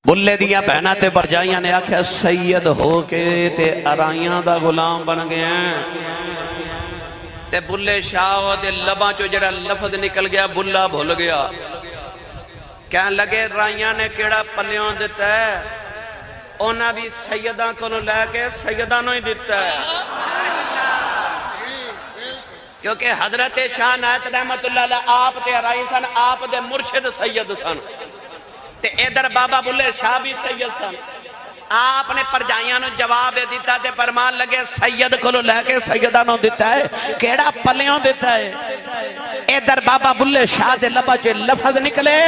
بلے دیا بہنا تے برجائیاں نے آکھا سید ہو کے تے ارائیاں دا غلام بن گئے ہیں تے بلے شاہ دے لباں چو جڑا لفظ نکل گیا بلہ بھول گیا کہنے لگے رائیاں نے کیڑا پلیوں دیتا ہے اونا بھی سیداں کو لے کے سیداں نو ہی دیتا ہے کیونکہ حضرت شاہ نایت رحمت اللہ علیہ آپ تے ارائی سن آپ دے مرشد سید سن تے ادھر بابا بلے شاہ بھی سید سن آپ نے پرجائیاں نو جواب دیتا تے فرمان لگے سید کو لے کے سیدہ نو دیتا ہے کیڑا پلیوں دیتا ہے ادھر بابا بلے شاہ دے لبا چے لفظ نکلے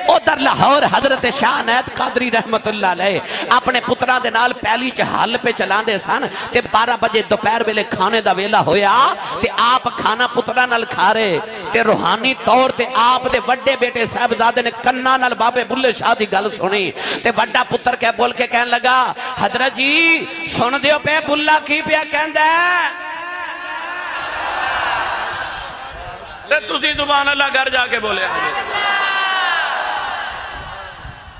ادھر لاہور حضرت شاہ نایت قادری رحمت اللہ علیہ اپنے پتران دے نال پہلی چہال پہ چلان دے سن تے 12 بجے دوپہر ویلے کھانے دا ویلا ہویا تے آپ کھانا پتران نال کھا رہے تے روحانی طور تے آپ دے وڈے بیٹے صاحبزادے نے کننا نال بابے بلے شاہ دی گل سنی تے وڈا پتر کہہ بول کے کہن لگا حضرت جی سن دیو پہ بلہ کی پیا کہن دے تے تسی سبحان اللہ گھر جا کے بولے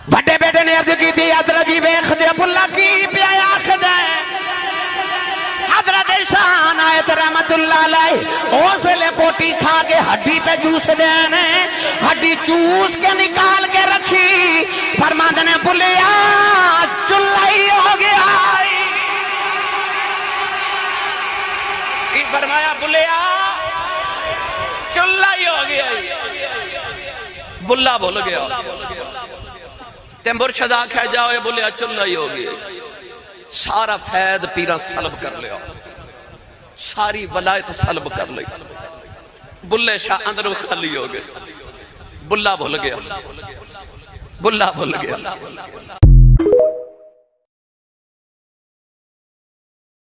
بڑے بیٹے نے عرض کی تھی حضرت جی ویکھ دے بلہ کی پیا آخد ہے حضرت شاہ نایت رحمت اللہ علیہ اس ویلے بوٹی کھا کے ہڈی پہ چوس دینے ہڈی چوس کے نکال کے رکھی فرماندے نے بلیا چلائی ہو گیا کی فرمایا بلیا چلائی ہو گیا بلہ بھول گیا تے مرشد آنکھا جاؤ یہ بلیا چلائی ہو گیا سارا فید پیرا سلب کر لیا ساری ولایت سلب کر لی بلے شاہ اندروں خالی ہو گئے بلہ بھول گیا بلہ بھول گیا